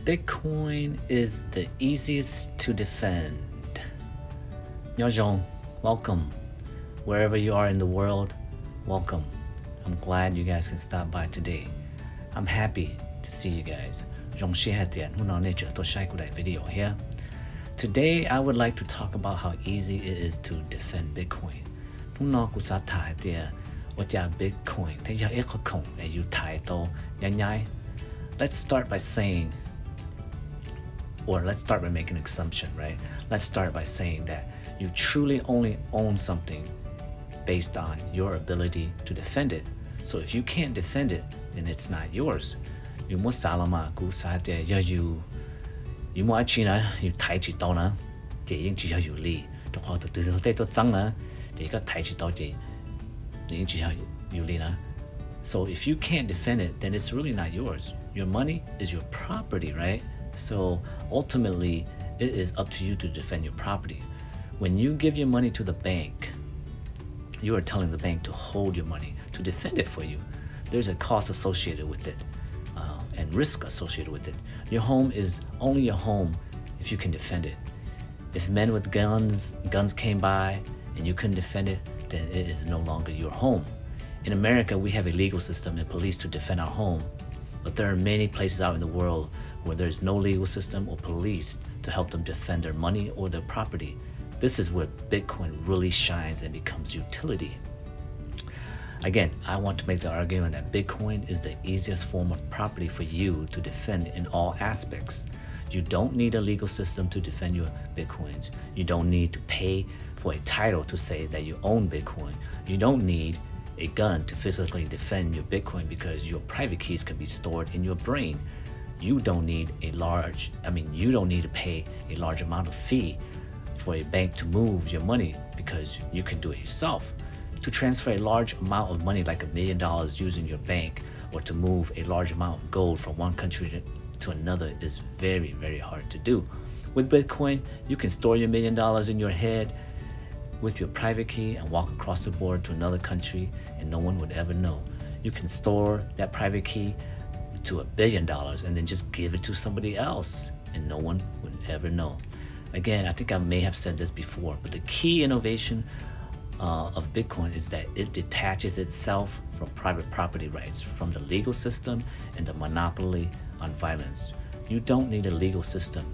Bitcoin is the easiest to defend. Nyojong, welcome. Wherever you are in the world, welcome. I'm glad you guys can stop by today. I'm happy to see you guys. Video here. Today, I would like to talk about how easy it is to defend Bitcoin. Let's start by saying, or let's start by making an assumption, right? Let's start by saying that you truly only own something based on your ability to defend it. So if you can't defend it, then it's not yours. You must salama gu sa de ya you mo china you tai chi dao na de ying chi you li de hua de to zang na de ge tai chi dao de ying chi you li na. So if you can't defend it, then it's really not yours. Your money is your property, right? So ultimately, it is up to you to defend your property. When you give your money to the bank, you are telling the bank to hold your money, to defend it for you. There's a cost associated with it and risk associated with it. Your home is only your home if you can defend it. If men with guns came by and you couldn't defend it, then it is no longer your home. In America, we have a legal system and police to defend our home, but there are many places out in the world where there's no legal system or police to help them defend their money or their property. This is where Bitcoin really shines and becomes utility. Again, I want to make the argument that Bitcoin is the easiest form of property for you to defend in all aspects. You don't need a legal system to defend your Bitcoins. You don't need to pay for a title to say that you own Bitcoin. You don't need a gun to physically defend your Bitcoin because your private keys can be stored in your brain. You don't need to pay a large amount of fee for a bank to move your money because you can do it yourself. To transfer a large amount of money like $1 million using your bank or to move a large amount of gold from one country to another is very, very hard to do. With Bitcoin, you can store your $1 million in your head with your private key and walk across the border to another country and no one would ever know. You can store that private key to $1 billion and then just give it to somebody else and no one would ever know. Again, I think I may have said this before, but the key innovation of Bitcoin is that it detaches itself from private property rights, from the legal system and the monopoly on violence. You don't need a legal system.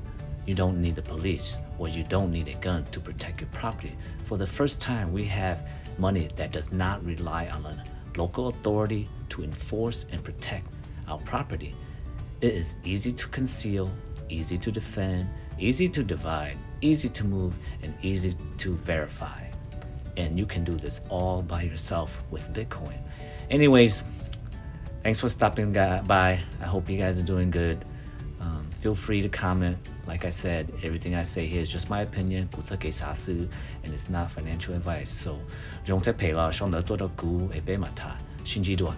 You don't need the police, or you don't need a gun to protect your property. For the first time, we have money that does not rely on a local authority to enforce and protect our property. It is easy to conceal, easy to defend, easy to divide, easy to move, and easy to verify. And you can do this all by yourself with Bitcoin. Anyways, thanks for stopping by. I hope you guys are doing good. Feel free to comment. Like I said, everything I say here is just my opinion, 估测给傻事, and it's not financial advice. So, 用在赔了，上得多的股，会被骂他，心机多。